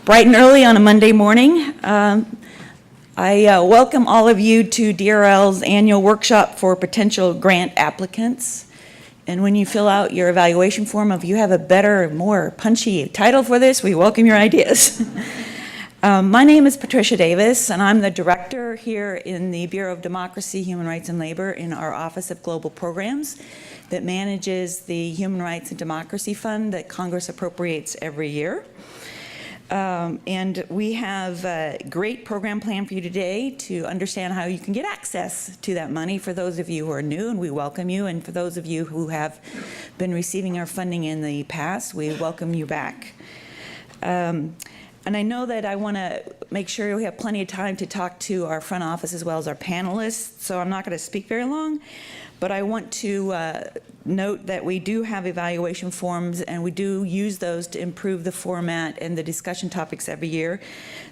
Bright and early on a Monday morning. I welcome all of you to DRL's annual workshop for potential grant applicants. And when you fill out your evaluation form, if you have a better, more punchy title for this, we welcome your ideas. My name is Patricia Davis, and I'm the director here in the Bureau of Democracy, Human Rights, and Labor in our Office of Global Programs that manages the Human Rights and Democracy Fund that Congress appropriates every year. And we have a great program plan for you today to understand how you can get access to that money for those of you who are new, and we welcome you. And for those of you who have been receiving our funding in the past, we welcome you back. And I know that I want to make sure we have plenty of time to talk to our front office as well as our panelists, so I'm not going to speak very long. But I want to note that we do have evaluation forms, and we do use those to improve the format and the discussion topics every year.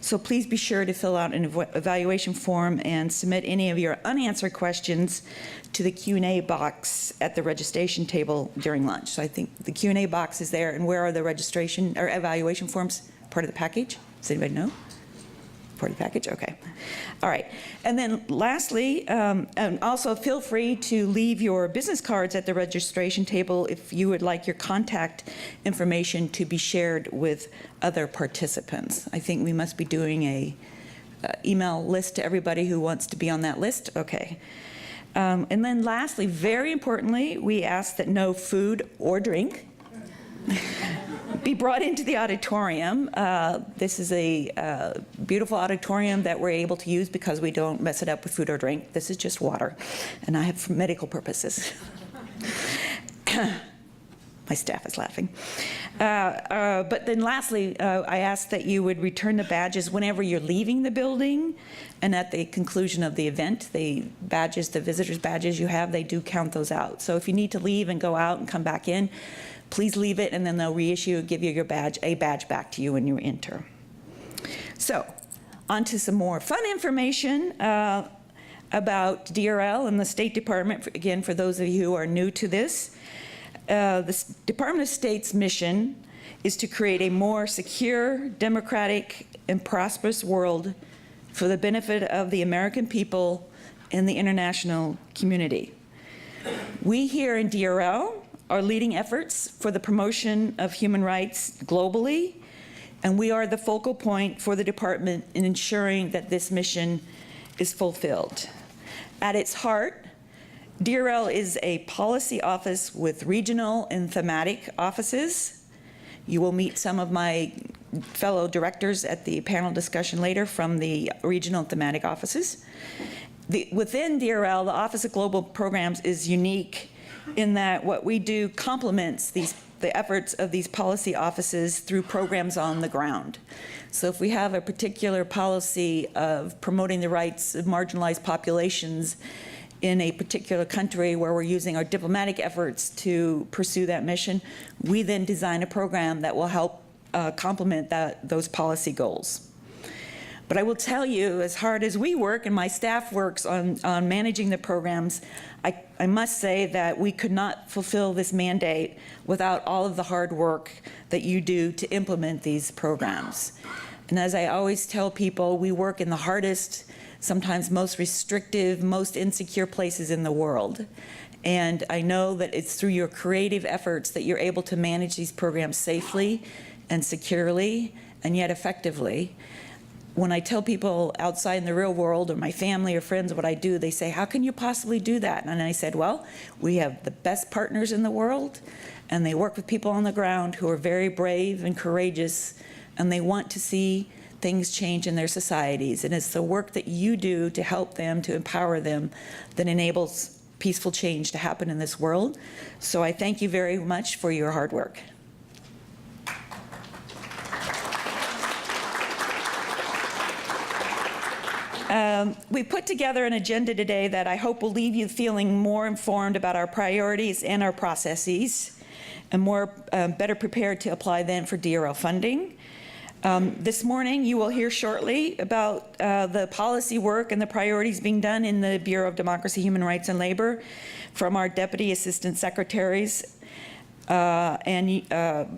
So please be sure to fill out an evaluation form and submit any of your unanswered questions to the Q&A box at the registration table during lunch. So I think the Q&A box is there, and where are the registration or evaluation forms? Part of the package? Does anybody know? Part of the package? Okay. All right. And then lastly, and also feel free to leave your business cards at the registration table if you would like your contact information to be shared with other participants. I think we must be doing a email list to everybody who wants to be on that list. Okay. And then lastly, very importantly, we ask that no food or drink be brought into the auditorium. This is a beautiful auditorium that we're able to use because we don't mess it up with food or drink. This is just water, and I have for medical purposes. My staff is laughing. But then lastly, I ask that you would return the badges whenever you're leaving the building, and at the conclusion of the event, the badges, the visitors' badges you have, they do count those out. So if you need to leave and go out and come back in, please leave it, and then they'll reissue, give you your badge, a badge back to you when you enter. So, on to some more fun information about DRL and the State Department. Again, for those of you who are new to this, the Department of State's mission is to create a more secure, democratic, and prosperous world for the benefit of the American people and the international community. We here in DRL are leading efforts for the promotion of human rights globally, and we are the focal point for the department in ensuring that this mission is fulfilled. At its heart, DRL is a policy office with regional and thematic offices. You will meet some of my fellow directors at the panel discussion later from the regional and thematic offices. Within DRL, the Office of Global Programs is unique in that what we do complements the efforts of these policy offices through programs on the ground. So if we have a particular policy of promoting the rights of marginalized populations in a particular country where we're using our diplomatic efforts to pursue that mission, we then design a program that will help complement those policy goals. But I will tell you, as hard as we work and my staff works on managing the programs, I must say that we could not fulfill this mandate without all of the hard work that you do to implement these programs. And as I always tell people, we work in the hardest, sometimes most restrictive, most insecure places in the world. And I know that it's through your creative efforts that you're able to manage these programs safely and securely and yet effectively. When I tell people outside in the real world or my family or friends what I do, they say, how can you possibly do that? And I said, well, we have the best partners in the world, and they work with people on the ground who are very brave and courageous, and they want to see things change in their societies. And it's the work that you do to help them, to empower them, that enables peaceful change to happen in this world. So I thank you very much for your hard work. We put together an agenda today that I hope will leave you feeling more informed about our priorities and our processes, and better prepared to apply them for DRL funding. This morning, you will hear shortly about the policy work and the priorities being done in the Bureau of Democracy, Human Rights, and Labor from our Deputy Assistant Secretaries. to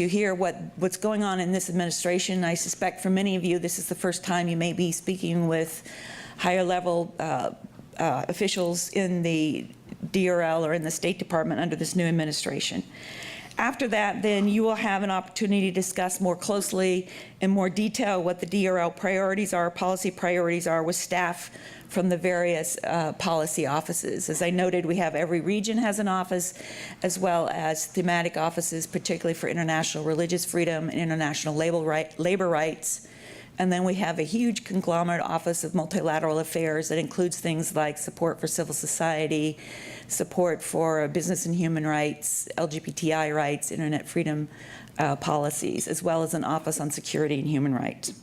hear what's going on in this administration. I suspect for many of you, this is the first time you may be speaking with higher level officials in the DRL or in the State Department under this new administration. After that, then you will have an opportunity to discuss more closely in more detail what the DRL priorities are, policy priorities are with staff from the various policy offices. As I noted, we have every region has an office, as well as thematic offices, particularly for international religious freedom and international labor rights. And then we have a huge conglomerate office of multilateral affairs that includes things like support for civil society, support for business and human rights, LGBTI rights, internet freedom policies, as well as an office on security and human rights.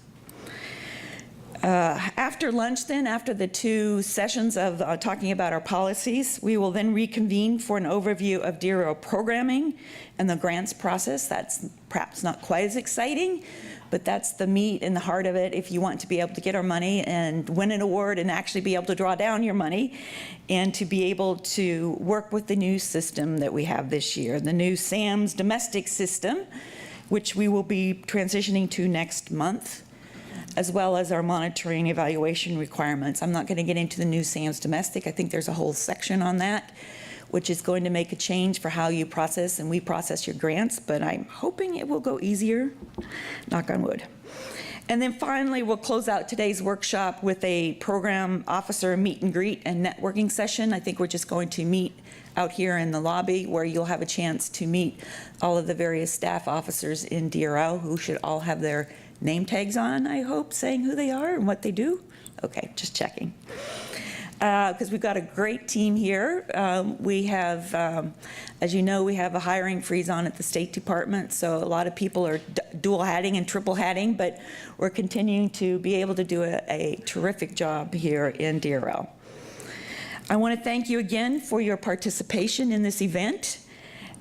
After lunch then, after the 2 sessions of talking about our policies, we will then reconvene for an overview of DRL programming and the grants process. That's perhaps not quite as exciting, but that's the meat and the heart of it if you want to be able to get our money and win an award and actually be able to draw down your money and to be able to work with the new system that we have this year, the new SAMS domestic system, which we will be transitioning to next month, as well as our monitoring evaluation requirements. I'm not going to get into the new SAMS domestic. I think there's a whole section on that, which is going to make a change for how you process and we process your grants, but I'm hoping it will go easier, knock on wood. And then finally, we'll close out today's workshop with a program officer meet and greet and networking session. I think we're just going to meet out here in the lobby where you'll have a chance to meet all of the various staff officers in DRL who should all have their name tags on, I hope, saying who they are and what they do. Okay, just checking. Because we've got a great team here. We have, as you know, we have a hiring freeze on at the State Department, so a lot of people are dual hatting and triple hatting, but we're continuing to be able to do a terrific job here in DRL. I want to thank you again for your participation in this event.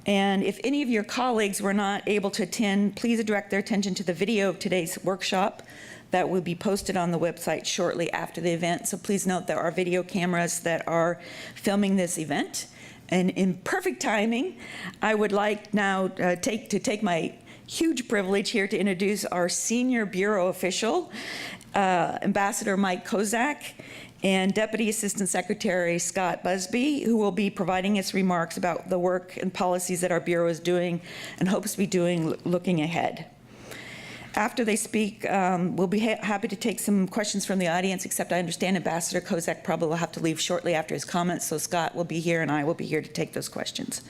And if any of your colleagues were not able to attend, please direct their attention to the video of today's workshop that will be posted on the website shortly after the event. So please note there are video cameras that are filming this event. And in perfect timing, I would like now to take my huge privilege here to introduce our senior bureau official, Ambassador Mike Kozak, and Deputy Assistant Secretary Scott Busby, who will be providing us remarks about the work and policies that our Bureau is doing and hopes to be doing looking ahead. After they speak, we'll be happy to take some questions from the audience, except I understand Ambassador Kozak probably will have to leave shortly after his comments, so Scott will be here and I will be here to take those questions.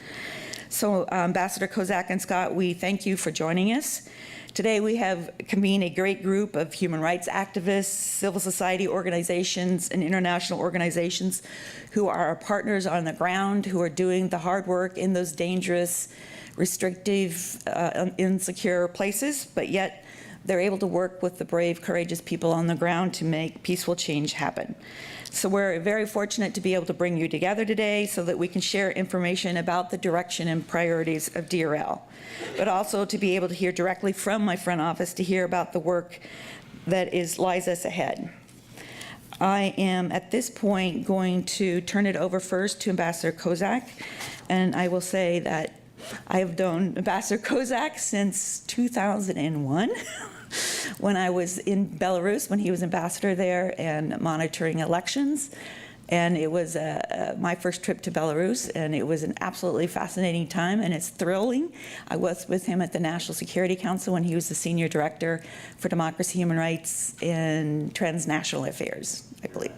So Ambassador Kozak and Scott, we thank you for joining us. Today we have convened a great group of human rights activists, civil society organizations, and international organizations who are our partners on the ground, who are doing the hard work in those dangerous, restrictive, insecure places, but yet they're able to work with the brave, courageous people on the ground to make peaceful change happen. So we're very fortunate to be able to bring you together today so that we can share information about the direction and priorities of DRL, but also to be able to hear directly from my front office to hear about the work that lies us ahead. I am at this point going to turn it over first to Ambassador Kozak, and I will say that I have known Ambassador Kozak since 2001. When I was in Belarus, when he was ambassador there and monitoring elections. And it was my first trip to Belarus, and it was an absolutely fascinating time, and it's thrilling. I was with him at the National Security Council when he was the Senior Director for Democracy, Human Rights, and Transnational Affairs, I believe.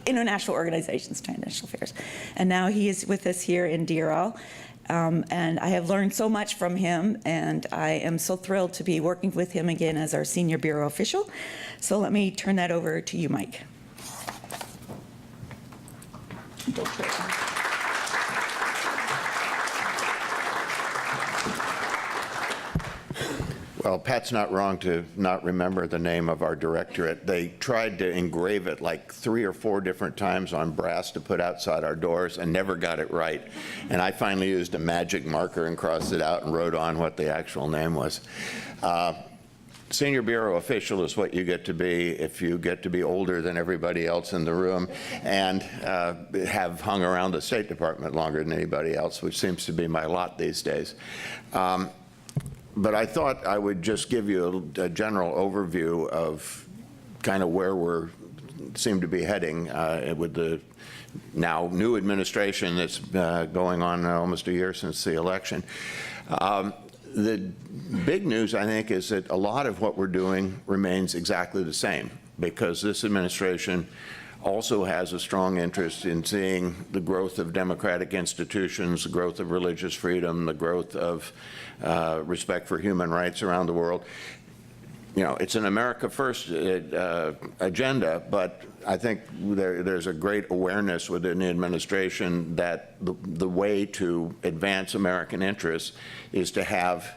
International Organizations, Transnational Affairs. And now he is with us here in DRL. And I have learned so much from him, and I am so thrilled to be working with him again as our senior bureau official. So let me turn that over to you, Mike. Well, Pat's not wrong to not remember the name of our directorate. They tried to engrave it like 3 or 4 different times on brass to put outside our doors and never got it right. And I finally used a magic marker and crossed it out and wrote on what the actual name was. senior bureau official is what you get to be if you get to be older than everybody else in the room and have hung around the State Department longer than anybody else, which seems to be my lot these days. But I thought I would just give you a general overview of kind of where we seem to be heading with the now new administration that's going on almost a year since the election. The big news, I think, is that a lot of what we're doing remains exactly the same, because this administration also has a strong interest in seeing the growth of democratic institutions, the growth of religious freedom, the growth of respect for human rights around the world. You know, it's an America First agenda, but I think there's a great awareness within the administration that the way to advance American interests is to have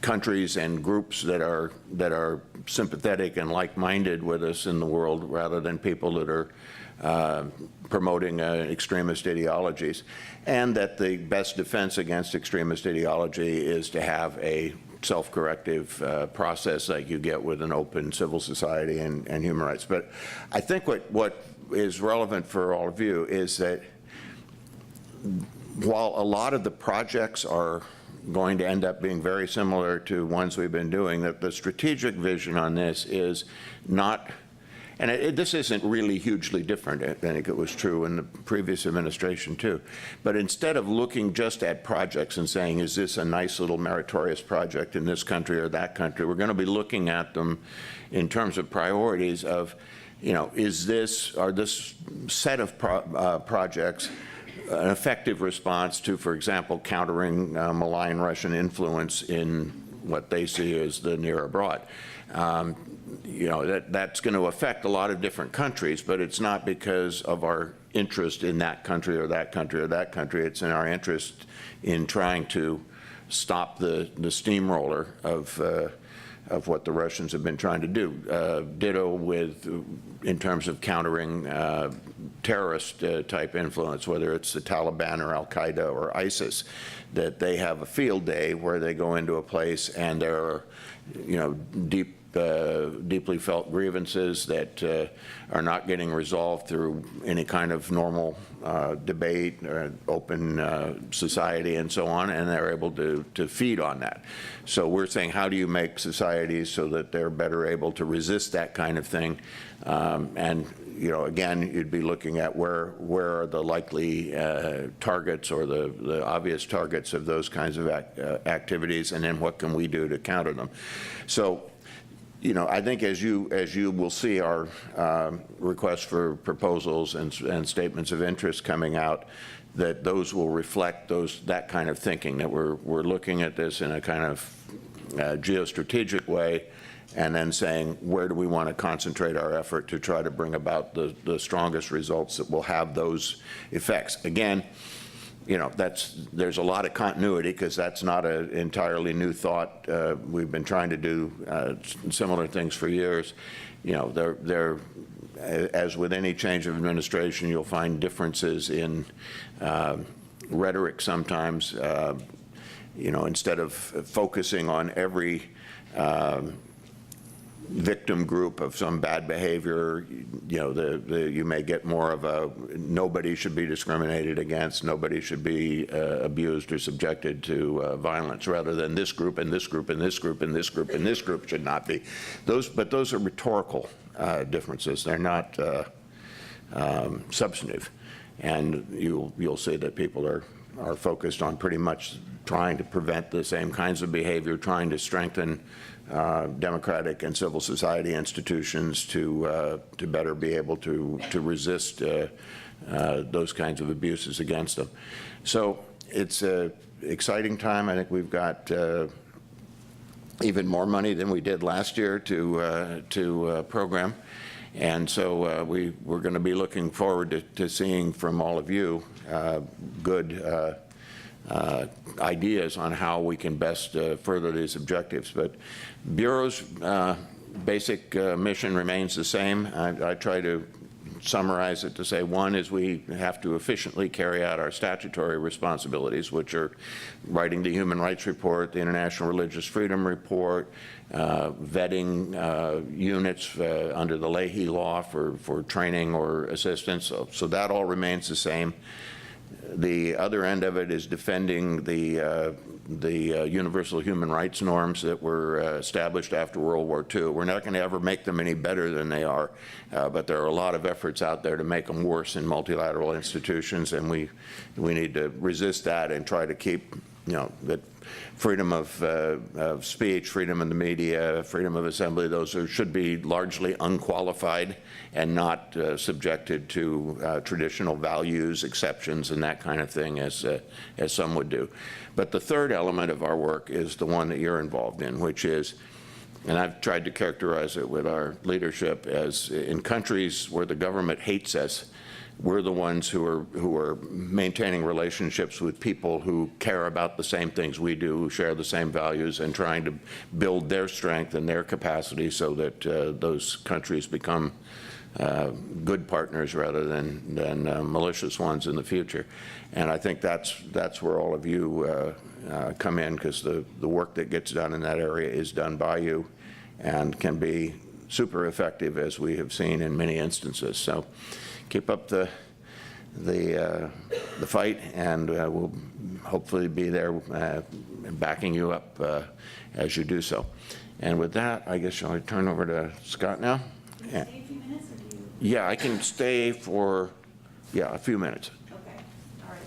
countries and groups that are sympathetic and like-minded with us in the world, rather than people that are promoting extremist ideologies, and that the best defense against extremist ideology is to have a self-corrective process like you get with an open civil society and human rights. But I think what is relevant for all of you is that while a lot of the projects are going to end up being very similar to ones we've been doing, that the strategic vision on this is not, and this isn't really hugely different. I think it was true in the previous administration too. But instead of looking just at projects and saying, is this a nice little meritorious project in this country or that country, we're going to be looking at them in terms of priorities of, you know, are this set of projects an effective response to, for example, countering malign Russian influence in what they see as the near abroad. You know, that's going to affect a lot of different countries, but it's not because of our interest in that country or that country or that country. It's in our interest in trying to stop the steamroller of what the Russians have been trying to do. Ditto in terms of countering terrorist type influence, whether it's the Taliban or Al-Qaeda or ISIS, that they have a field day where they go into a place and there are, you know, deeply felt grievances that are not getting resolved through any kind of normal debate or open society and so on, and they're able to feed on that. So we're saying, how do you make societies so that they're better able to resist that kind of thing? And you know, again, you'd be looking at where are the likely targets or the obvious targets of those kinds of activities, and then what can we do to counter them? So, you know, I think as you will see our requests for proposals and statements of interest coming out, that those will reflect that kind of thinking, that we're looking at this in a kind of geostrategic way, and then saying, where do we want to concentrate our effort to try to bring about the strongest results that will have those effects. Again, you know, there's a lot of continuity, because that's not an entirely new thought. We've been trying to do similar things for years. You know, as with any change of administration, you'll find differences in rhetoric sometimes. You know, instead of focusing on every victim group of some bad behavior, you know, you may get more of a nobody should be discriminated against, nobody should be abused or subjected to violence, rather than this group and this group and this group and this group and this group should not be. But those are rhetorical differences. They're not substantive. And you'll see that people are focused on pretty much trying to prevent the same kinds of behavior, trying to strengthen democratic and civil society institutions to better be able to resist those kinds of abuses against them. So it's an exciting time. I think we've got even more money than we did last year to program. And so we're going to be looking forward to seeing from all of you good ideas on how we can best further these objectives. But Bureau's basic mission remains the same. I try to summarize it to say, one is we have to efficiently carry out our statutory responsibilities, which are writing the Human Rights Report, the International Religious Freedom Report, vetting units under the Leahy law for training or assistance. So that all remains the same. The other end of it is defending the universal human rights norms that were established after World War II. We're not going to ever make them any better than they are, but there are a lot of efforts out there to make them worse in multilateral institutions, and we need to resist that and try to keep, that freedom of speech, freedom of the media, freedom of assembly, those should be largely unqualified and not subjected to traditional values, exceptions, and that kind of thing as some would do. But the third element of our work is the one that you're involved in, which is, and I've tried to characterize it with our leadership as, in countries where the government hates us, we're the ones who are maintaining relationships with people who care about the same things we do, who share the same values, and trying to build their strength and their capacity so that those countries become good partners rather than malicious ones in the future. And I think that's where all of you come in, because the work that gets done in that area is done by you and can be super effective, as we have seen in many instances. So keep up the fight, and we'll hopefully be there backing you up as you do so. And with that, I guess shall I turn over to Scott now? Can you stay a few minutes, or do you? Yeah, I can stay for, a few minutes. Okay, all right.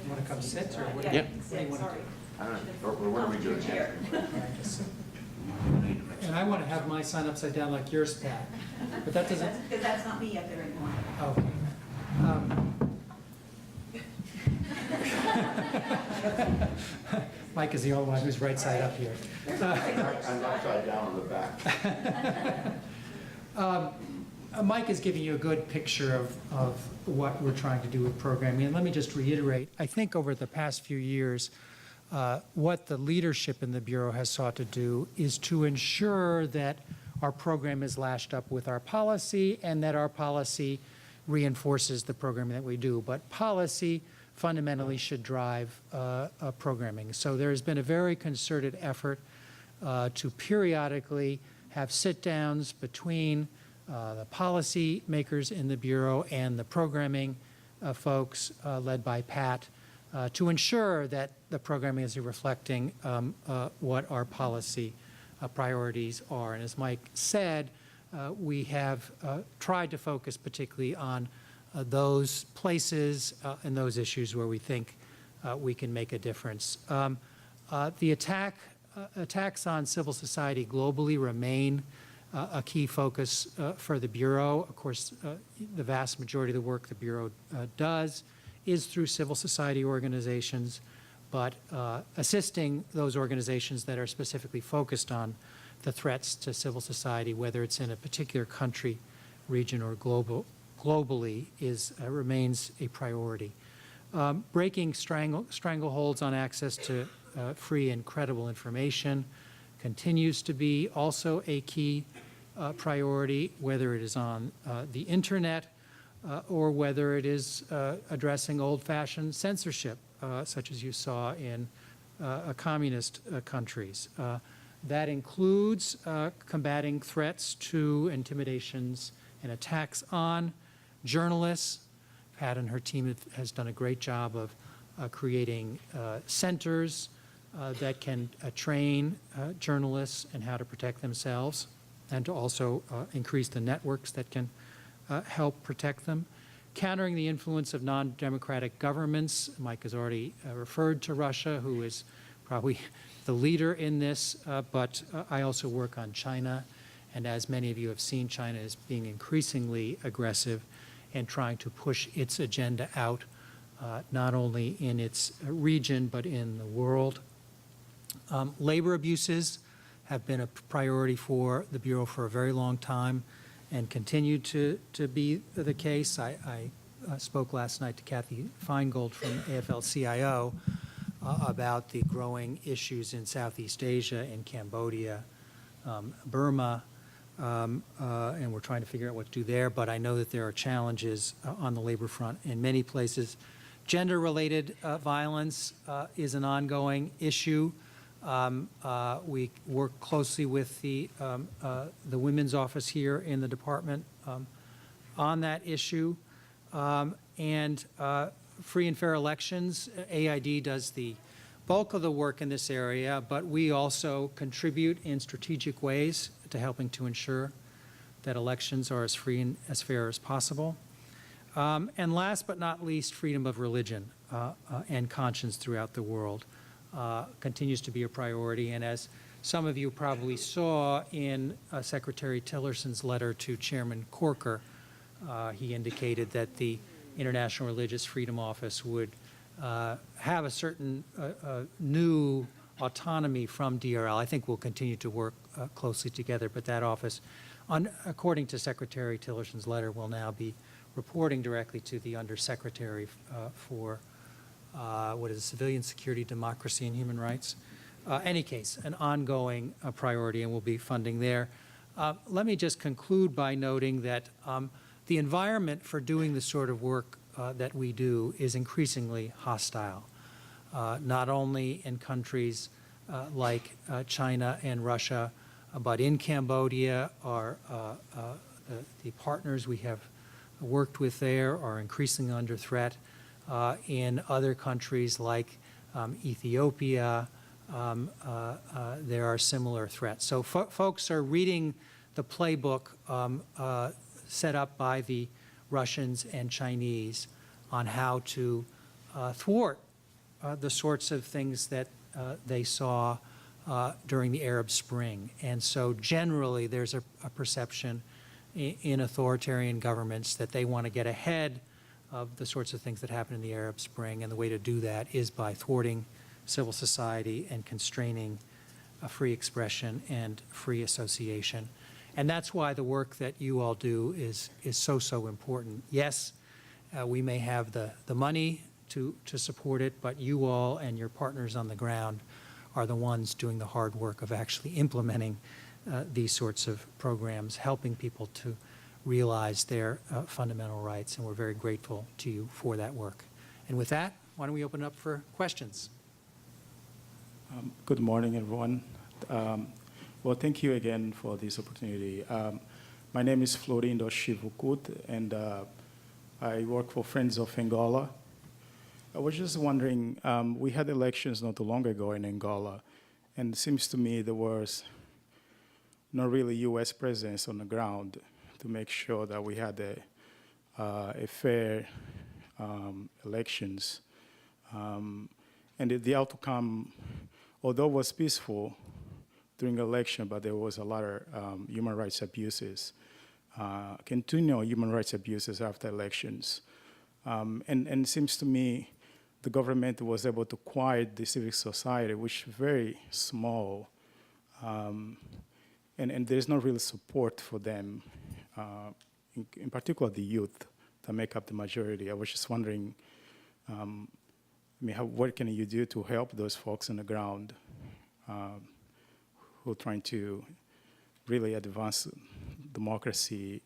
You want to come sit, or what do Yeah. you want to do? Sorry. I don't know, or what are we doing here? And I want to have my sign upside down like yours, Pat, but that doesn't, Because that's not me up there anymore. okay. Mike is the only one who's right side up here. I'm upside down on the back. Mike is giving you a good picture of what we're trying to do with programming. And let me just reiterate, I think over the past few years, what the leadership in the Bureau has sought to do is to ensure that our program is lashed up with our policy and that our policy reinforces the programming that we do. But policy fundamentally should drive programming. So there's been a very concerted effort to periodically have sit-downs between the policy makers in the Bureau and the programming folks led by Pat to ensure that the programming is reflecting what our policy priorities are. And as Mike said, we have tried to focus particularly on those places and those issues where we think we can make a difference. The attacks on civil society globally remain a key focus for the Bureau. Of course, the vast majority of the work the Bureau does is through civil society organizations, but assisting those organizations that are specifically focused on the threats to civil society, whether it's in a particular country, region, or globally, remains a priority. Breaking strangleholds on access to free and credible information continues to be also a key priority, whether it is on the internet or whether it is addressing old-fashioned censorship, such as you saw in communist countries. That includes combating threats to intimidations and attacks on journalists. Pat and her team has done a great job of creating centers that can train journalists in how to protect themselves and to also increase the networks that can help protect them. Countering the influence of non-democratic governments. Mike has already referred to Russia, who is probably the leader in this, but I also work on China. And as many of you have seen, China is being increasingly aggressive and trying to push its agenda out, not only in its region, but in the world. Labor abuses have been a priority for the Bureau for a very long time and continue to be the case. I spoke last night to Kathy Feingold from AFL-CIO about the growing issues in Southeast Asia, in Cambodia, Burma, and we're trying to figure out what to do there, but I know that there are challenges on the labor front in many places. Gender-related violence is an ongoing issue. We work closely with the Women's Office here in the department on that issue. And free and fair elections, AID does the bulk of the work in this area, but we also contribute in strategic ways to helping to ensure that elections are as free and as fair as possible. And last but not least, freedom of religion and conscience throughout the world continues to be a priority. And as some of you probably saw in Secretary Tillerson's letter to Chairman Corker, he indicated that the International Religious Freedom Office would have a certain new autonomy from DRL. I think we'll continue to work closely together, but that office, according to Secretary Tillerson's letter, will now be reporting directly to the Undersecretary for Civilian Security, Democracy, and Human Rights. Any case, an ongoing priority, and we'll be funding there. Let me just conclude by noting that the environment for doing the sort of work that we do is increasingly hostile, not only in countries like China and Russia, but in Cambodia, the partners we have worked with there are increasingly under threat. In other countries like Ethiopia, there are similar threats. So folks are reading the playbook set up by the Russians and Chinese on how to thwart the sorts of things that they saw during the Arab Spring. And so generally there's a perception in authoritarian governments that they want to get ahead of the sorts of things that happened in the Arab Spring, and the way to do that is by thwarting civil society and constraining free expression and free association. And that's why the work that you all do is so important. Yes, we may have the money to support it, but you all and your partners on the ground are the ones doing the hard work of actually implementing these sorts of programs, helping people to realize their fundamental rights, and we're very grateful to you for that work. And with that, why don't we open up for questions? Good morning, everyone. Well, thank you again for this opportunity. My name is Florindo Chivukut, and I work for Friends of Angola. I was just wondering, we had elections not too long ago in Angola, and it seems to me there was not really U.S. presence on the ground to make sure that we had a fair elections. And the outcome, although it was peaceful during the election, but there was a lot of human rights abuses, continual human rights abuses after elections. And it seems to me the government was able to quiet the civil society, which is very small, and there's not really support for them, in particular the youth that make up the majority. I was just wondering, what can you do to help those folks on the ground who are trying to really advance democracy,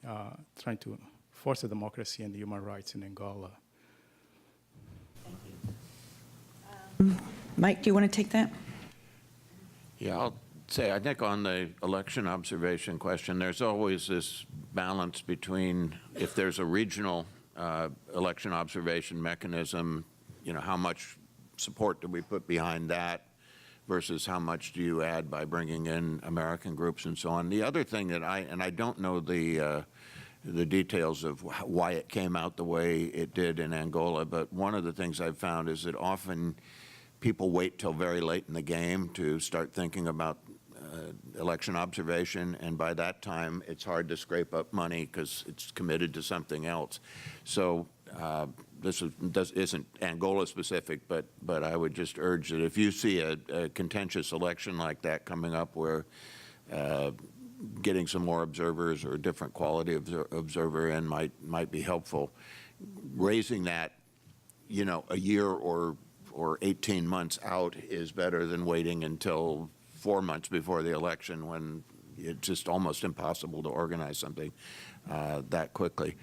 trying to foster democracy and human rights in Angola? Mike, do you want to take that? Yeah, I'll say, I think on the election observation question, there's always this balance between if there's a regional election observation mechanism, how much support do we put behind that versus how much do you add by bringing in American groups and so on. The other thing that I don't know the details of why it came out the way it did in Angola, but one of the things I've found is that often people wait till very late in the game to start thinking about election observation, and by that time it's hard to scrape up money because it's committed to something else. So this isn't Angola specific, but I would just urge that if you see a contentious election like that coming up where getting some more observers or a different quality of observer in might be helpful, raising that, a year or 18 months out is better than waiting until 4 months before the election when it's just almost impossible to organize something that quickly.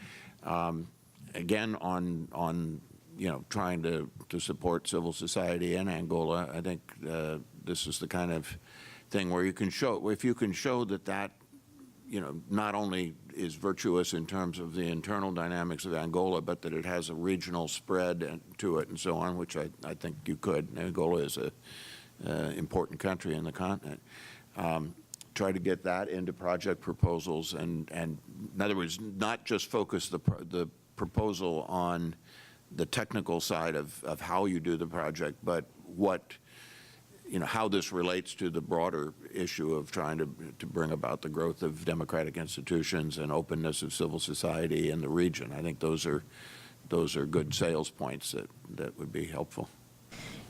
Again, on trying to support civil society in Angola, I think this is the kind of thing where you can show, if you can show that not only is virtuous in terms of the internal dynamics of Angola, but that it has a regional spread to it and so on, which I think you could. Angola is an important country in the continent. Try to get that into project proposals and in other words, not just focus the proposal on the technical side of how you do the project, but how this relates to the broader issue of trying to bring about the growth of democratic institutions and openness of civil society in the region. I think those are good sales points that would be helpful.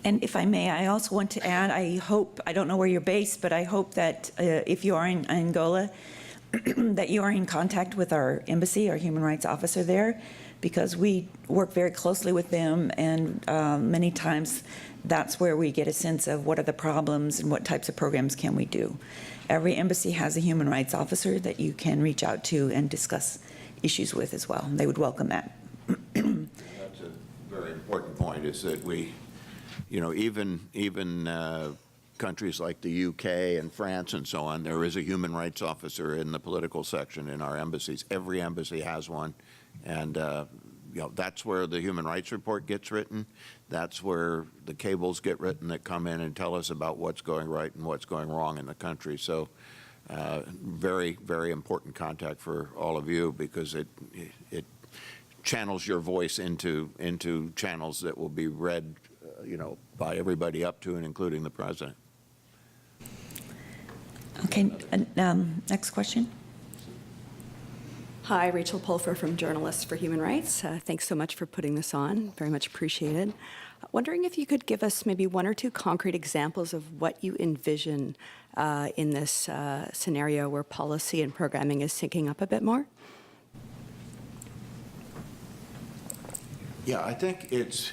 And if I may, I also want to add, I don't know where you're based, but I hope that if you are in Angola, that you are in contact with our embassy, our human rights officer there, because we work very closely with them, and many times that's where we get a sense of what are the problems and what types of programs can we do. Every embassy has a human rights officer that you can reach out to and discuss issues with as well. They would welcome that. That's a very important point, is that we, even countries like the UK and France and so on, there is a human rights officer in the political section in our embassies. Every embassy has one, and that's where the human rights report gets written. That's where the cables get written that come in and tell us about what's going right and what's going wrong in the country. So very, very important contact for all of you, because it channels your voice into channels that will be read by everybody up to and including the president. Okay, next question. Hi, Rachel Pulfer from Journalists for Human Rights. Thanks so much for putting this on. Very much appreciated. Wondering if you could give us maybe one or two concrete examples of what you envision in this scenario where policy and programming is syncing up a bit more? Yeah, I think it's,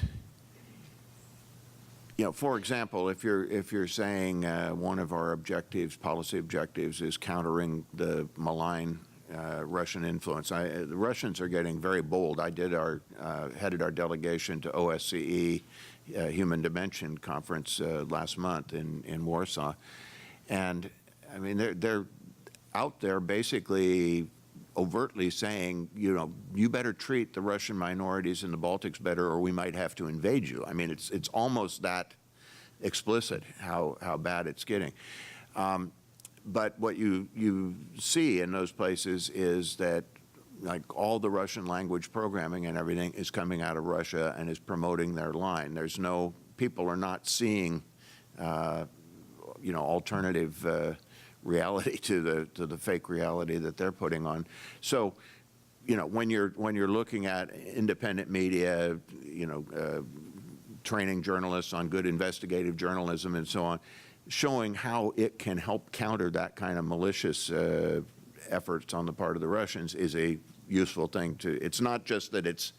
for example, if you're saying one of our objectives, policy objectives, is countering the malign Russian influence. The Russians are getting very bold. I headed our delegation to OSCE Human Dimension Conference last month in Warsaw, and I mean they're out there basically overtly saying, you better treat the Russian minorities in the Baltics better, or we might have to invade you. I mean, it's almost that explicit how bad it's getting. But what you see in those places is that, like, all the Russian language programming and everything is coming out of Russia and is promoting their line. People are not seeing, alternative reality to the fake reality that they're putting on. So, when you're looking at independent media, training journalists on good investigative journalism and so on, showing how it can help counter that kind of malicious efforts on the part of the Russians is a useful thing to. It's not just that it's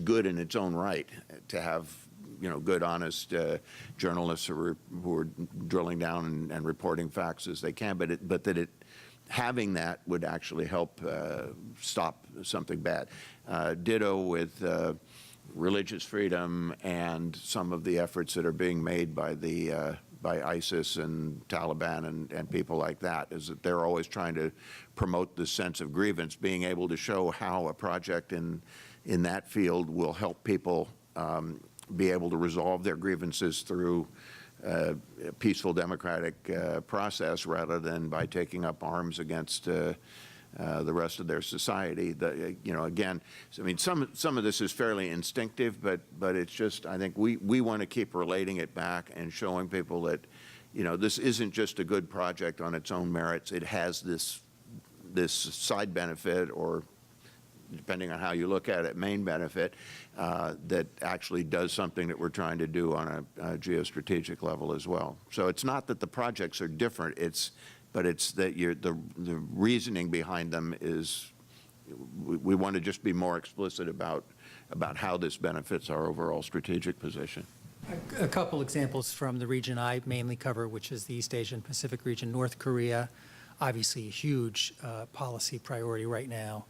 good in its own right to have good, honest journalists who are drilling down and reporting facts as they can, but that having that would actually help stop something bad. Ditto with religious freedom and some of the efforts that are being made by ISIS and Taliban and people like that, is that they're always trying to promote this sense of grievance. Being able to show how a project in that field will help people be able to resolve their grievances through a peaceful democratic process, rather than by taking up arms against the rest of their society. Again, I mean, some of this is fairly instinctive, but it's just, I think we want to keep relating it back and showing people that, this isn't just a good project on its own merits. It has this side benefit, or depending on how you look at it, main benefit, that actually does something that we're trying to do on a geostrategic level as well. So it's not that the projects are different, but it's that the reasoning behind them is, we want to just be more explicit about how this benefits our overall strategic position. A couple examples from the region I mainly cover, which is the East Asian Pacific region, North Korea. obviously a huge policy priority right now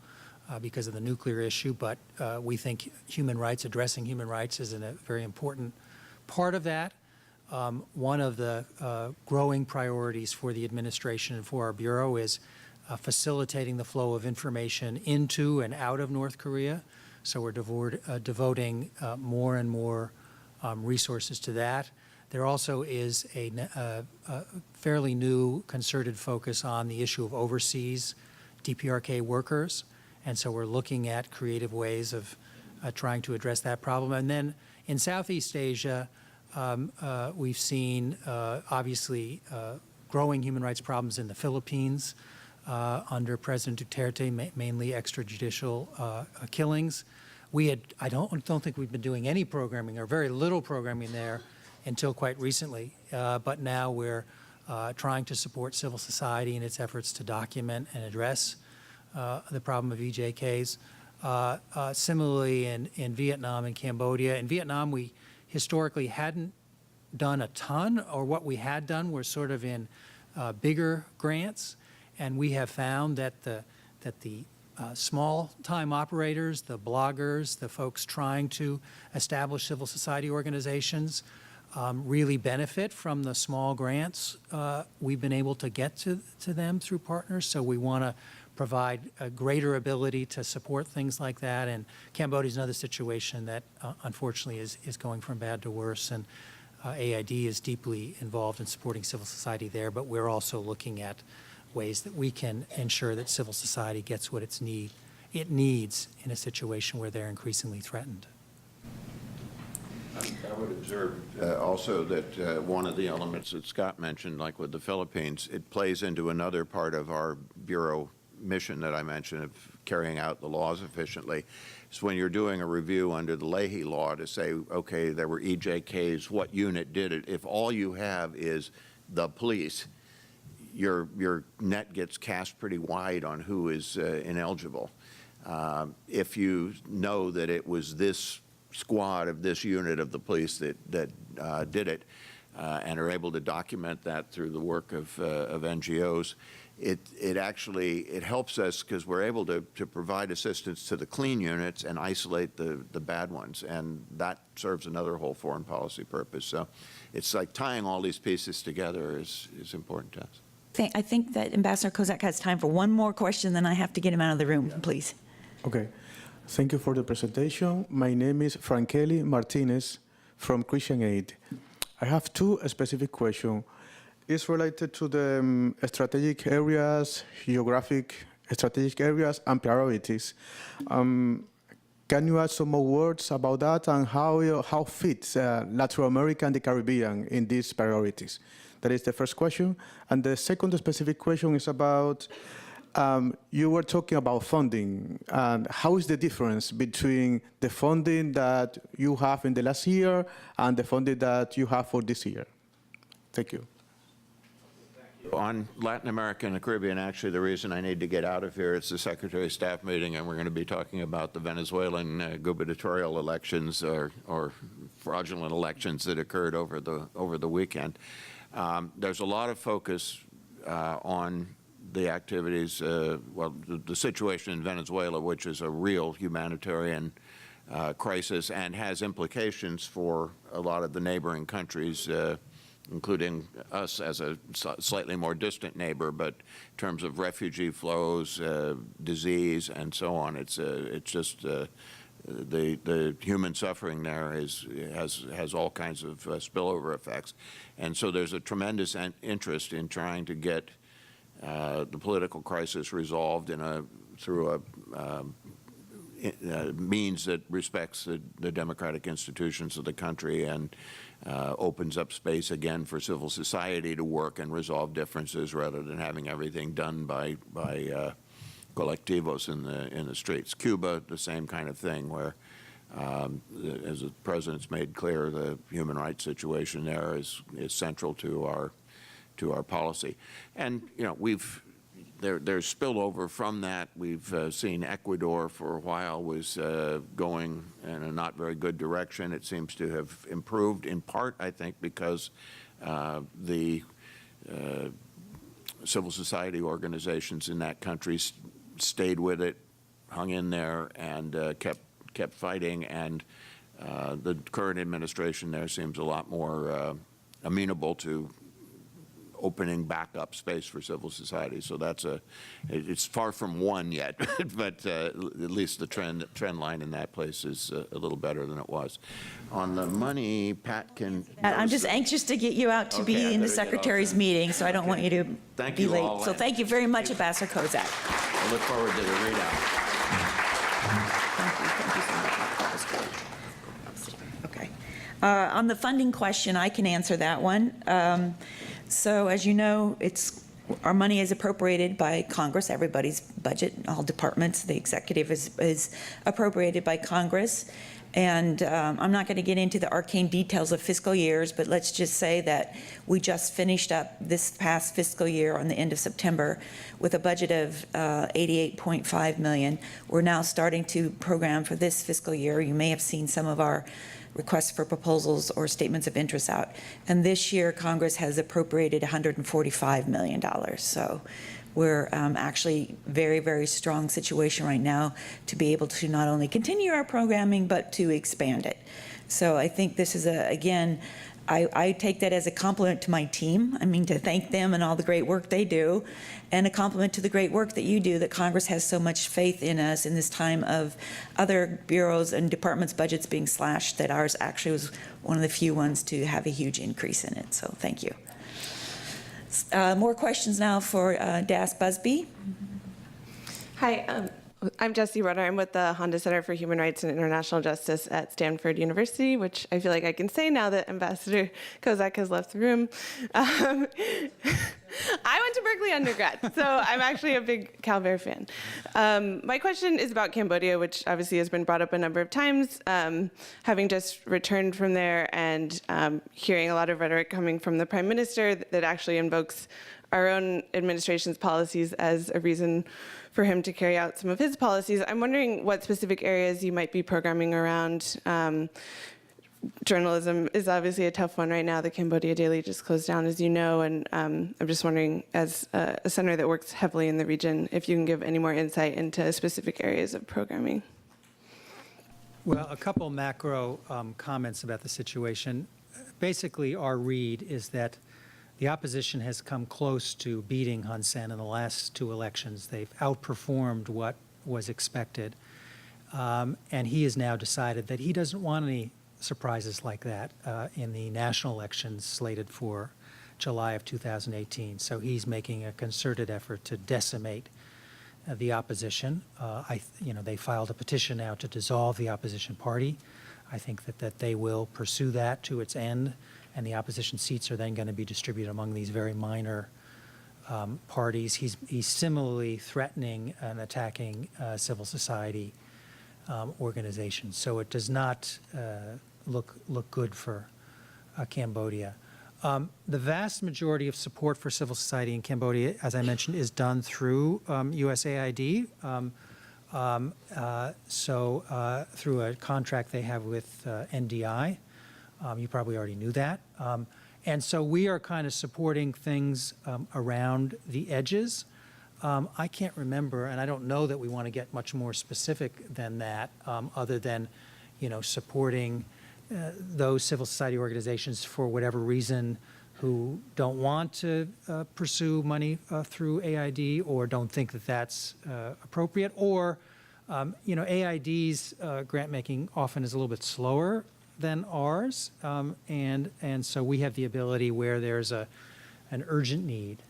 because of the nuclear issue, but we think human rights, addressing human rights is a very important part of that. One of the growing priorities for the administration and for our Bureau is facilitating the flow of information into and out of North Korea. So we're devoting more and more resources to that. There also is a fairly new concerted focus on the issue of overseas DPRK workers. And so we're looking at creative ways of trying to address that problem. And then in Southeast Asia, we've seen obviously growing human rights problems in the Philippines under President Duterte, mainly extrajudicial killings. I don't think we've been doing any programming or very little programming there until quite recently, but now we're trying to support civil society in its efforts to document and address the problem of EJKs. Similarly, in Vietnam and Cambodia. In Vietnam, we historically hadn't done a ton, or what we had done were sort of in bigger grants, and we have found that the small-time operators, the bloggers, the folks trying to establish civil society organizations really benefit from the small grants we've been able to get to them through partners. So we want to provide a greater ability to support things like that. And Cambodia is another situation that unfortunately is going from bad to worse. And AID is deeply involved in supporting civil society there, but we're also looking at ways that we can ensure that civil society gets what it needs in a situation where they're increasingly threatened. I would observe also that one of the elements that Scott mentioned, like with the Philippines, it plays into another part of our Bureau mission that I mentioned of carrying out the laws efficiently. So when you're doing a review under the Leahy law to say, okay, there were EJKs, what unit did it? If all you have is the police, your net gets cast pretty wide on who is ineligible. If you know that it was this squad of this unit of the police that did it and are able to document that through the work of NGOs, it actually helps us because we're able to provide assistance to the clean units and isolate the bad ones, and that serves another whole foreign policy purpose. So it's like tying all these pieces together is important to us. I think that Ambassador Kozak has time for one more question, then I have to get him out of the room, please. Okay. Thank you for the presentation. My name is Frankeli Martinez from Christian Aid. I have two specific questions. It's related to the strategic areas, geographic strategic areas, and priorities. Can you add some more words about that and how fits Latin America and the Caribbean in these priorities? That is the first question. And the second specific question is about you were talking about funding, and how is the difference between the funding that you have in the last year and the funding that you have for this year? Thank you. On Latin America and the Caribbean, actually, the reason I need to get out of here, it's the Secretary of Staff meeting, and we're going to be talking about the Venezuelan gubernatorial elections or fraudulent elections that occurred over the weekend. There's a lot of focus on the activities, the situation in Venezuela, which is a real humanitarian crisis and has implications for a lot of the neighboring countries, including us as a slightly more distant neighbor, but in terms of refugee flows, disease, and so on, it's just the human suffering there has all kinds of spillover effects. And so there's a tremendous interest in trying to get the political crisis resolved through a means that respects the democratic institutions of the country and opens up space again for civil society to work and resolve differences rather than having everything done by colectivos in the streets. Cuba, the same kind of thing, where as the president's made clear, the human rights situation there is central to our policy. And there's spillover from that. We've seen Ecuador for a while was going in a not very good direction. It seems to have improved in part, I think, because the civil society organizations in that country stayed with it, hung in there, and kept fighting. And the current administration there seems a lot more amenable to opening back up space for civil society. So it's far from one yet, but at least the trend line in that place is a little better than it was. On the money, Pat can. I'm just anxious to get you out to Okay, I be in the better get off Secretary's then. meeting, so I don't want you to Thank be you late. all, So and- thank you very much, Ambassador Kozak. I look forward to the readout. Thank you so much. That was good. Okay. On the funding question, I can answer that one. So as you know, our money is appropriated by Congress, everybody's budget, all departments, the executive is appropriated by Congress. And I'm not going to get into the arcane details of fiscal years, but let's just say that we just finished up this past fiscal year on the end of September with a budget of $88.5 million. We're now starting to program for this fiscal year. You may have seen some of our requests for proposals or statements of interest out. And this year, Congress has appropriated $145 million. So we're actually very, very strong situation right now to be able to not only continue our programming, but to expand it. So I think this is, again, I take that as a compliment to my team. I mean, to thank them and all the great work they do, and a compliment to the great work that you do, that Congress has so much faith in us in this time of other bureaus and departments' budgets being slashed, that ours actually was one of the few ones to have a huge increase in it. So thank you. More questions now for Das Busby. Hi, I'm Jessie Rudder. I'm with the Honda Center for Human Rights and International Justice at Stanford University, which I feel like I can say now that Ambassador Kozak has left the room. I went to Berkeley undergrad, so I'm actually a big Cal Bear fan. My question is about Cambodia, which obviously has been brought up a number of times. Having just returned from there and hearing a lot of rhetoric coming from the Prime Minister that actually invokes our own administration's policies as a reason for him to carry out some of his policies, I'm wondering what specific areas you might be programming around. Journalism is obviously a tough one right now. The Cambodia Daily just closed down, as you know, and I'm just wondering, as a center that works heavily in the region, if you can give any more insight into specific areas of programming. Well, a couple macro comments about the situation. Basically, our read is that the opposition has come close to beating Hun Sen in the last two elections. They've outperformed what was expected. And he has now decided that he doesn't want any surprises like that in the national elections slated for July of 2018. So he's making a concerted effort to decimate the opposition. They filed a petition now to dissolve the opposition party. I think that they will pursue that to its end, and the opposition seats are then going to be distributed among these very minor parties. He's similarly threatening and attacking civil society organizations. So it does not look good for Cambodia. The vast majority of support for civil society in Cambodia, as I mentioned, is done through USAID. Through a contract they have with NDI. You probably already knew that. And so we are kind of supporting things around the edges. I can't remember, and I don't know that we want to get much more specific than that, other than, supporting those civil society organizations for whatever reason who don't want to pursue money through AID or don't think that that's appropriate, or AID's grant making often is a little bit slower than ours, and so we have the ability where there's an urgent need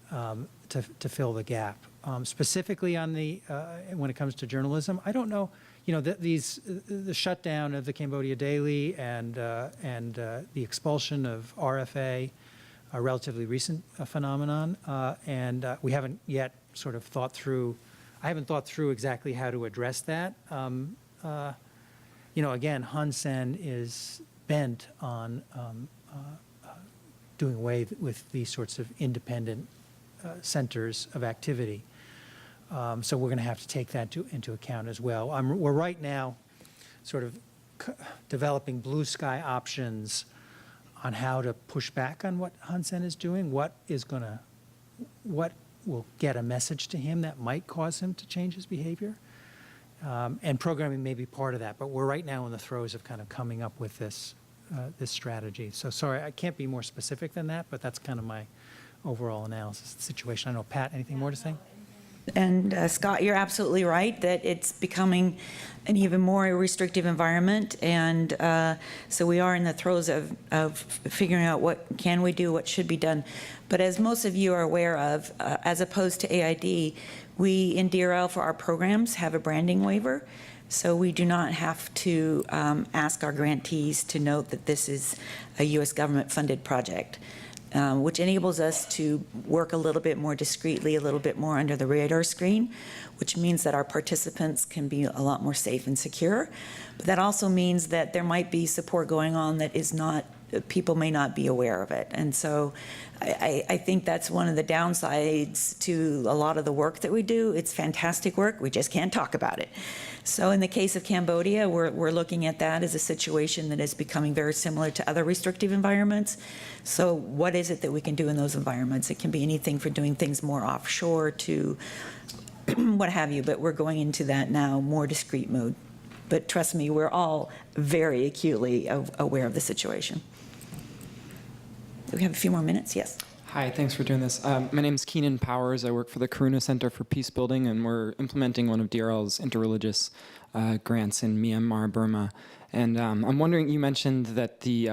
to fill the gap. Specifically on when it comes to journalism, I don't know. The shutdown of the Cambodia Daily and the expulsion of RFA, a relatively recent phenomenon, and we haven't yet sort of thought through. I haven't thought through exactly how to address that. Again, Hun Sen is bent on doing away with these sorts of independent centers of activity. So we're going to have to take that into account as well. We're right now sort of developing blue sky options on how to push back on what Hun Sen is doing, what is going to what will get a message to him that might cause him to change his behavior. And programming may be part of that, but we're right now in the throes of kind of coming up with this strategy. So sorry, I can't be more specific than that, but that's kind of my overall analysis of the situation. I don't know, Pat, anything more to say? And Scott, you're absolutely right that it's becoming an even more restrictive environment. And so we are in the throes of figuring out what can we do, what should be done. But as most of you are aware of, as opposed to AID, we in DRL for our programs have a branding waiver. So we do not have to ask our grantees to note that this is a U.S. government-funded project. Which enables us to work a little bit more discreetly, a little bit more under the radar screen, which means that our participants can be a lot more safe and secure. But that also means that there might be support going on that is not, people may not be aware of it. And so I think that's one of the downsides to a lot of the work that we do. It's fantastic work, we just can't talk about it. So in the case of Cambodia, we're looking at that as a situation that is becoming very similar to other restrictive environments. So what is it that we can do in those environments? It can be anything from doing things more offshore to what have you, but we're going into that now, more discreet mode. But trust me, we're all very acutely aware of the situation. Do we have a few more minutes? Yes. Hi, thanks for doing this. My name is Keenan Powers. I work for the Karuna Center for Peace Building, and we're implementing one of DRL's interreligious grants in Myanmar, Burma. And I'm wondering, you mentioned that the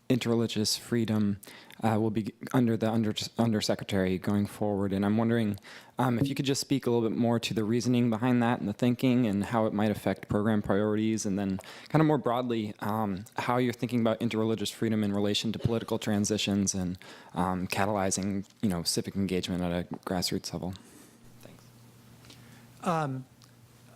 InterReligious Freedom will be under the Undersecretary going forward, and I'm wondering if you could just speak a little bit more to the reasoning behind that and the thinking and how it might affect program priorities, and then kind of more broadly, how you're thinking about interreligious freedom in relation to political transitions and catalyzing, civic engagement at a grassroots level. Thanks.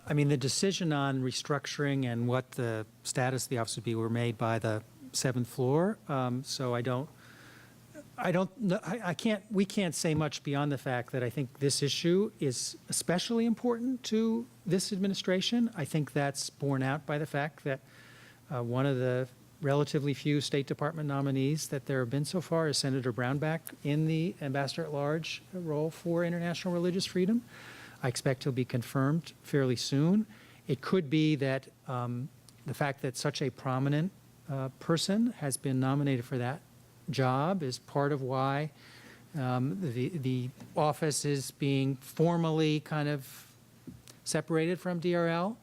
I mean, the decision on restructuring and what the status of the office would be were made by the 7th floor. So we can't say much beyond the fact that I think this issue is especially important to this administration. I think that's borne out by the fact that one of the relatively few State Department nominees that there have been so far is Senator Brownback in the Ambassador-at-Large role for international religious freedom. I expect he'll be confirmed fairly soon. It could be that the fact that such a prominent person has been nominated for that job is part of why the office is being formally kind of separated from DRL.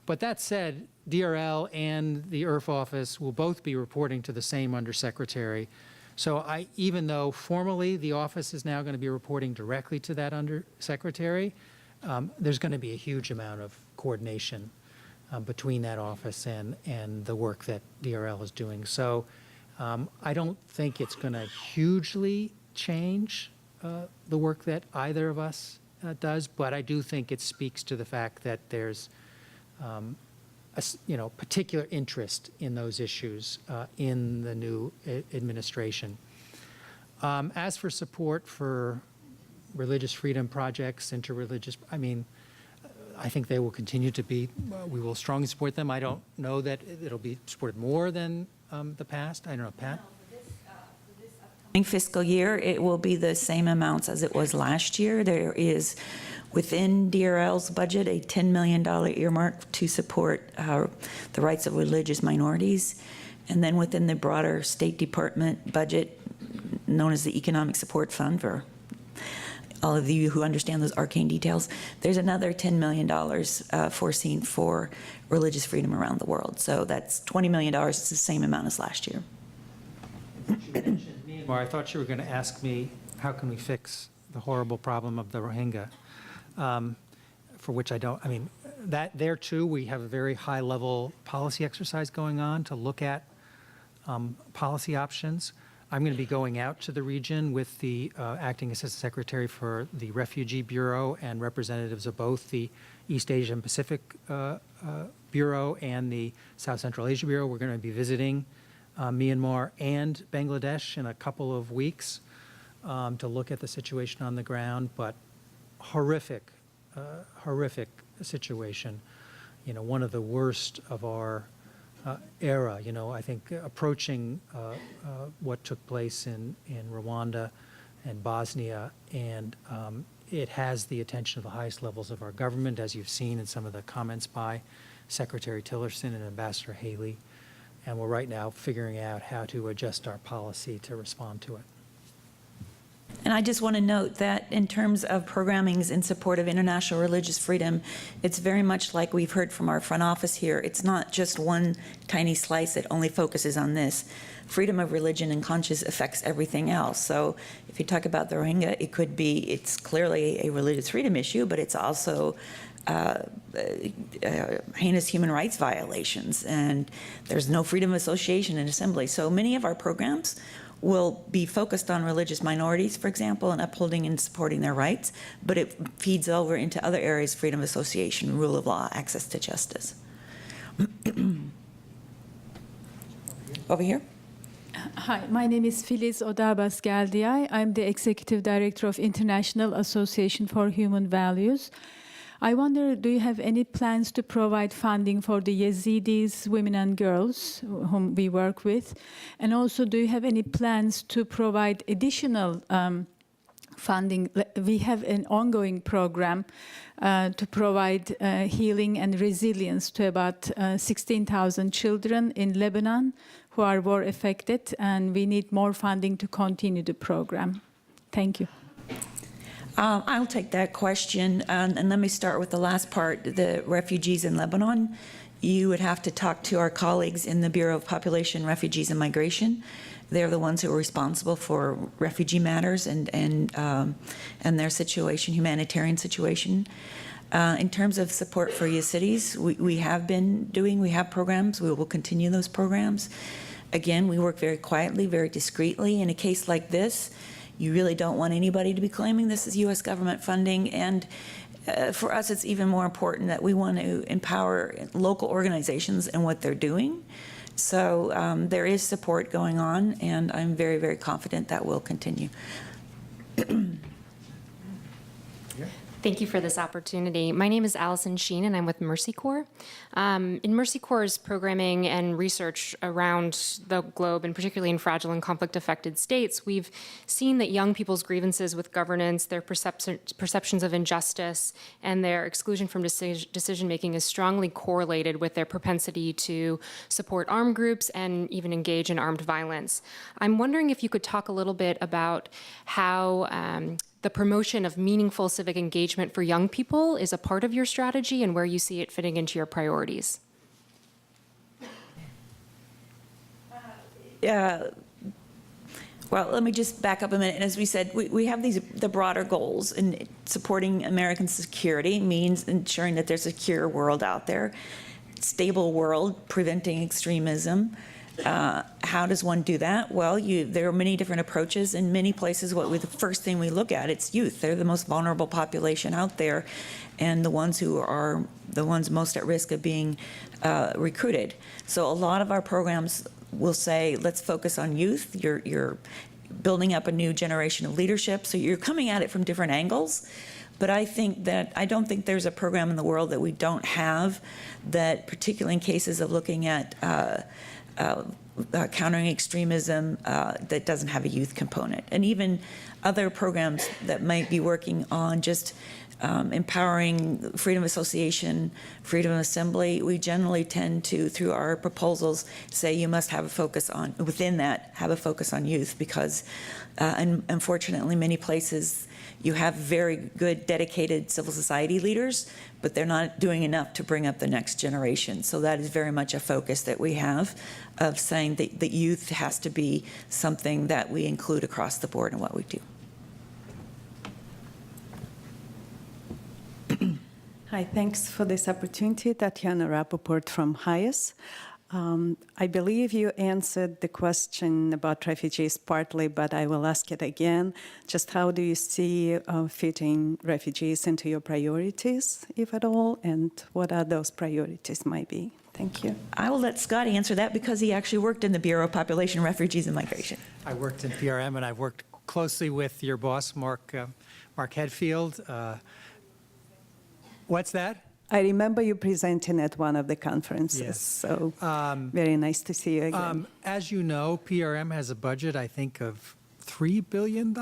But that said, DRL and the IRF office will both be reporting to the same undersecretary. So even though formally the office is now going to be reporting directly to that undersecretary, there's going to be a huge amount of coordination between that office and the work that DRL is doing. So I don't think it's going to hugely change the work that either of us does, but I do think it speaks to the fact that there's particular interest in those issues in the new administration. As for support for religious freedom projects, interreligious, I think they will continue to be, we will strongly support them. I don't know that it'll be supported more than the past. I don't know, Pat? For this upcoming fiscal year, it will be the same amounts as it was last year. There is, within DRL's budget, a $10 million earmark to support the rights of religious minorities. And then within the broader State Department budget, known as the Economic Support Fund, for all of you who understand those arcane details, there's another $10 million foreseen for religious freedom around the world. So that's $20 million. It's the same amount as last year. Myanmar, I thought you were going to ask me, how can we fix the horrible problem of the Rohingya? For which I don't, that there too, we have a very high level policy exercise going on to look at policy options. I'm going to be going out to the region with the Acting Assistant Secretary for the Refugee Bureau and representatives of both the East Asia and Pacific Bureau and the South Central Asia Bureau. We're going to be visiting Myanmar and Bangladesh in a couple of weeks to look at the situation on the ground, but horrific situation. One of the worst of our era, I think approaching what took place in Rwanda and Bosnia, and it has the attention of the highest levels of our government, as you've seen in some of the comments by Secretary Tillerson and Ambassador Haley, and we're right now figuring out how to adjust our policy to respond to it. And I just want to note that in terms of programmings in support of international religious freedom, it's very much like we've heard from our front office here. It's not just one tiny slice that only focuses on this. Freedom of religion and conscience affects everything else. So if you talk about the Rohingya, it's clearly a religious freedom issue, but it's also heinous human rights violations, and there's no freedom of association and assembly. So many of our programs will be focused on religious minorities, for example, and upholding and supporting their rights, but it feeds over into other areas: freedom of association, rule of law, access to justice. Over here. Hi, my name is Filiz Odabas Galdiay. I'm the Executive Director of International Association for Human Values. I wonder, do you have any plans to provide funding for the Yazidis, women and girls whom we work with? And also, do you have any plans to provide additional funding? We have an ongoing program to provide healing and resilience to about 16,000 children in Lebanon who are war affected, and we need more funding to continue the program. Thank you. I'll take that question, and let me start with the last part, the refugees in Lebanon. You would have to talk to our colleagues in the Bureau of Population, Refugees, and Migration. They're the ones who are responsible for refugee matters and their situation, humanitarian situation. In terms of support for Yazidis, we have programs. We will continue those programs. Again, we work very quietly, very discreetly. In a case like this, you really don't want anybody to be claiming this is U.S. government funding, and for us it's even more important that we want to empower local organizations in what they're doing. So there is support going on, and I'm very, very confident that will continue. Thank you for this opportunity. My name is Allison Sheen, and I'm with Mercy Corps. In Mercy Corps' programming and research around the globe, and particularly in fragile and conflict-affected states, we've seen that young people's grievances with governance, their perceptions of injustice, and their exclusion from decision-making is strongly correlated with their propensity to support armed groups and even engage in armed violence. I'm wondering if you could talk a little bit about how the promotion of meaningful civic engagement for young people is a part of your strategy and where you see it fitting into your priorities. Well, let me just back up a minute. As we said, we have the broader goals, and supporting American security means ensuring that there's a secure world out there, stable world, preventing extremism. How does one do that? Well, there are many different approaches. In many places, the first thing we look at, it's youth. They're the most vulnerable population out there, and the ones who are the ones most at risk of being recruited. So a lot of our programs will say, let's focus on youth. You're building up a new generation of leadership, so you're coming at it from different angles. But I don't think there's a program in the world that we don't have that, particularly in cases of looking at countering extremism, that doesn't have a youth component. And even other programs that might be working on just empowering freedom of association, freedom of assembly, we generally tend to, through our proposals, say you must have a focus on, within that, have a focus on youth, because and unfortunately many places you have very good, dedicated civil society leaders, but they're not doing enough to bring up the next generation. So that is very much a focus that we have, of saying that youth has to be something that we include across the board in what we do. Hi, thanks for this opportunity. Tatiana Rappaport from HIAS. I believe you answered the question about refugees partly, but I will ask it again. Just how do you see fitting refugees into your priorities, if at all, and what are those priorities might be? Thank you. I will let Scott answer that because he actually worked in the Bureau of Population, Refugees, and Migration. I worked in PRM, and I've worked closely with your boss, Mark Hedfield. What's that? I remember you presenting at one of the conferences, Yes. so very nice to see you again. As you know, PRM has a budget, I think, of $3 billion,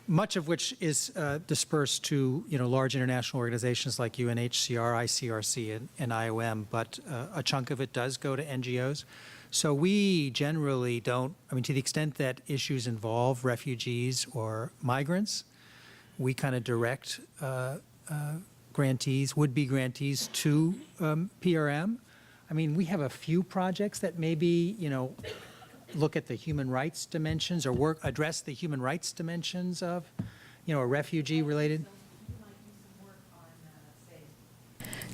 much of which is dispersed to large international organizations like UNHCR, ICRC, and IOM, but a chunk of it does go to NGOs. So we generally don't, to the extent that issues involve refugees or migrants, we kind of direct grantees, would-be grantees to PRM. We have a few projects that maybe, look at the human rights dimensions or address the human rights dimensions of, a refugee-related.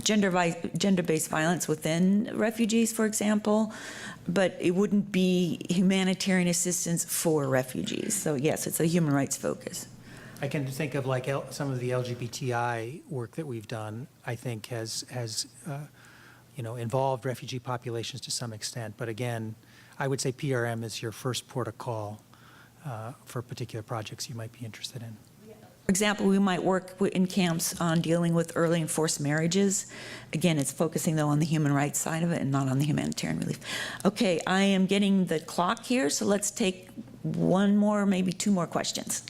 Gender-based violence within refugees, for example, but it wouldn't be humanitarian assistance for refugees. So yes, it's a human rights focus. I can think of like some of the LGBTI work that we've done, I think has involved refugee populations to some extent. But again, I would say PRM is your first port of call for particular projects you might be interested in. For example, we might work in camps on dealing with early and forced marriages. Again, it's focusing, though, on the human rights side of it and not on the humanitarian relief. Okay, I am getting the clock here, so let's take one more, maybe two more questions.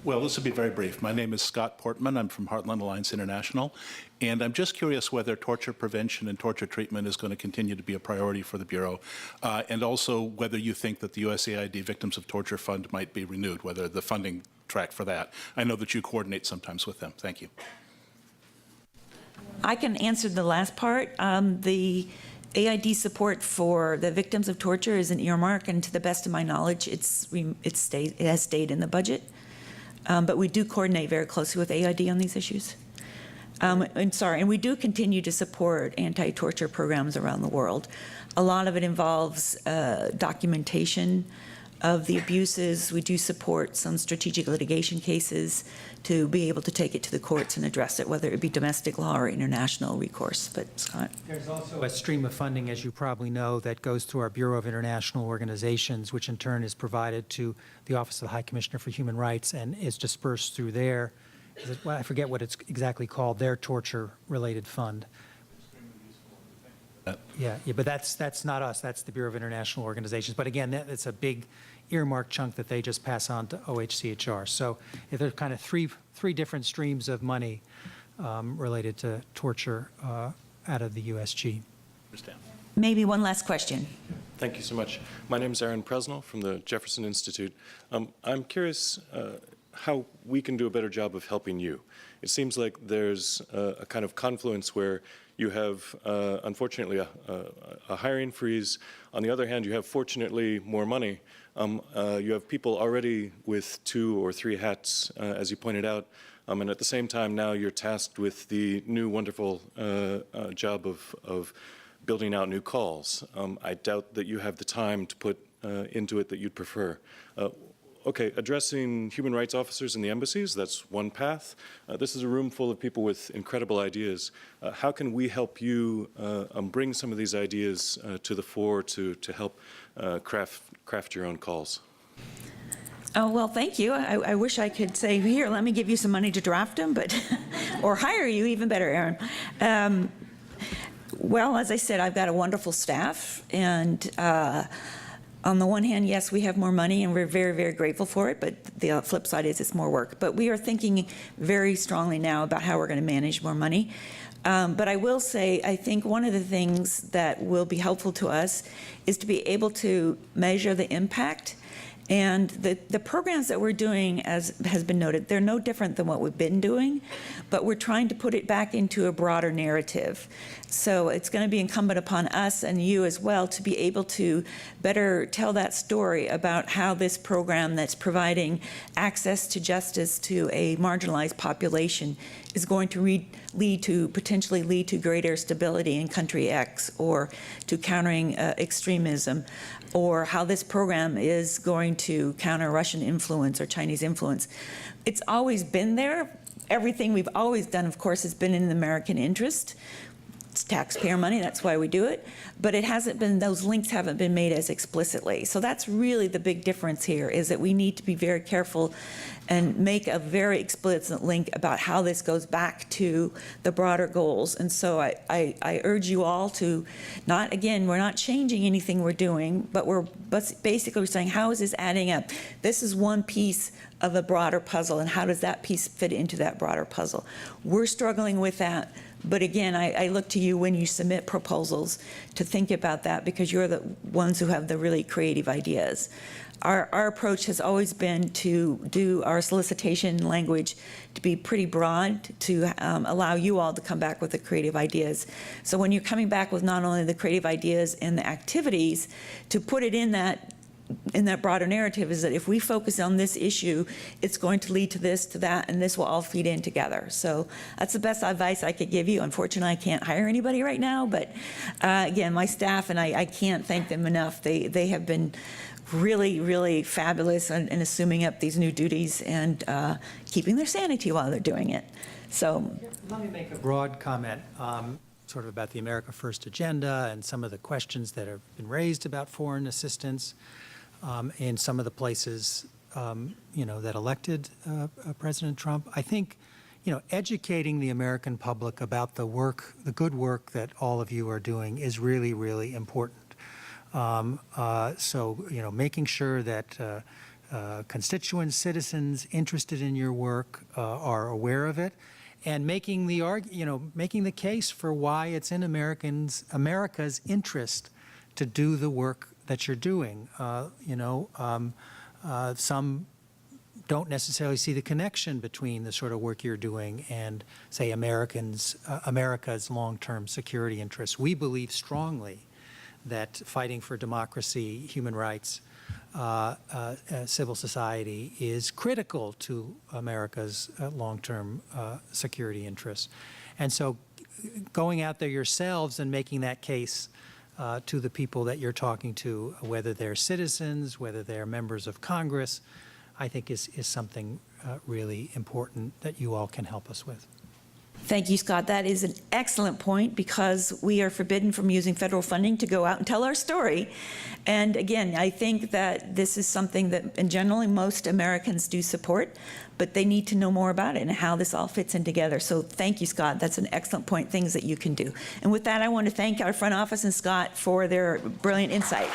Well, this will be very brief. My name is Scott Portman. I'm from Heartland Alliance International. And I'm just curious whether torture prevention and torture treatment is going to continue to be a priority for the Bureau, and also whether you think that the USAID Victims of Torture Fund might be renewed, whether the funding track for that. I know that you coordinate sometimes with them. Thank you. I can answer the last part. The AID support for the victims of torture is an earmark, and to the best of my knowledge, it has stayed in the budget. But we do coordinate very closely with AID on these issues. And we do continue to support anti-torture programs around the world. A lot of it involves documentation of the abuses. We do support some strategic litigation cases to be able to take it to the courts and address it, whether it be domestic law or international recourse. But Scott? There's also a stream of funding, as you probably know, that goes through our Bureau of International Organizations, which in turn is provided to the Office of the High Commissioner for Human Rights and is dispersed through their, I forget what it's exactly called, their torture-related fund. Yeah, but that's not us. That's the Bureau of International Organizations. But again, it's a big earmark chunk that they just pass on to OHCHR. So if there's kind of three different streams of money related to torture out of the USG. Understand. Maybe one last question. Thank you so much. My name is Erin Presnell from the Jefferson Institute. I'm curious how we can do a better job of helping you. It seems like there's a kind of confluence where you have, unfortunately, a hiring freeze. On the other hand, you have, fortunately, more money. You have people already with 2 or 3 hats, as you pointed out, and at the same time now you're tasked with the new wonderful job of building out new calls. I doubt that you have the time to put into it that you'd prefer. Okay, addressing human rights officers in the embassies, that's one path. This is a room full of people with incredible ideas. How can we help you bring some of these ideas to the fore to help craft your own calls? Oh, well, thank you. I wish I could say, here, let me give you some money to draft them, but or hire you, even better, Erin. Well, as I said, I've got a wonderful staff, and on the one hand, yes, we have more money, and we're very, very grateful for it, but the flip side is it's more work. But we are thinking very strongly now about how we're going to manage more money. But I will say, I think one of the things that will be helpful to us is to be able to measure the impact. And the programs that we're doing, as has been noted, they're no different than what we've been doing, but we're trying to put it back into a broader narrative. So it's going to be incumbent upon us and you as well to be able to better tell that story about how this program that's providing access to justice to a marginalized population is going to potentially lead to greater stability in country X, or to countering extremism, or how this program is going to counter Russian influence or Chinese influence. It's always been there. Everything we've always done, of course, has been in the American interest. It's taxpayer money, that's why we do it, but it hasn't been, those links haven't been made as explicitly. So that's really the big difference here, is that we need to be very careful and make a very explicit link about how this goes back to the broader goals. And so I urge you all to not, again, we're not changing anything we're doing, but we're basically saying, how is this adding up? This is one piece of a broader puzzle, and how does that piece fit into that broader puzzle? We're struggling with that. But again, I look to you when you submit proposals to think about that, because you're the ones who have the really creative ideas. Our approach has always been to do our solicitation language to be pretty broad, to allow you all to come back with the creative ideas. So when you're coming back with not only the creative ideas and the activities, to put it in that broader narrative, is that if we focus on this issue, it's going to lead to this, to that, and this will all feed in together. So that's the best advice I could give you. Unfortunately, I can't hire anybody right now, but again, my staff, and I can't thank them enough. They have been really, really fabulous in assuming up these new duties and keeping their sanity while they're doing it. So let me make a broad comment sort of about the America First agenda and some of the questions that have been raised about foreign assistance in some of the places, that elected President Trump. I think, educating the American public about the work, the good work that all of you are doing is really, really important. So, making sure that constituents, citizens interested in your work are aware of it, and making the case for why it's in America's interest to do the work that you're doing. Some don't necessarily see the connection between the sort of work you're doing and, say, America's long-term security interests. We believe strongly that fighting for democracy, human rights, civil society is critical to America's long-term security interests. And so going out there yourselves and making that case to the people that you're talking to, whether they're citizens, whether they're members of Congress, I think is something really important that you all can help us with. thank you, Scott. That is an excellent point, because we are forbidden from using federal funding to go out and tell our story. And again, I think that this is something that, and generally, most Americans do support, but they need to know more about it and how this all fits in together. So thank you, Scott. That's an excellent point, things that you can do. And with that, I want to thank our front office and Scott for their brilliant insight.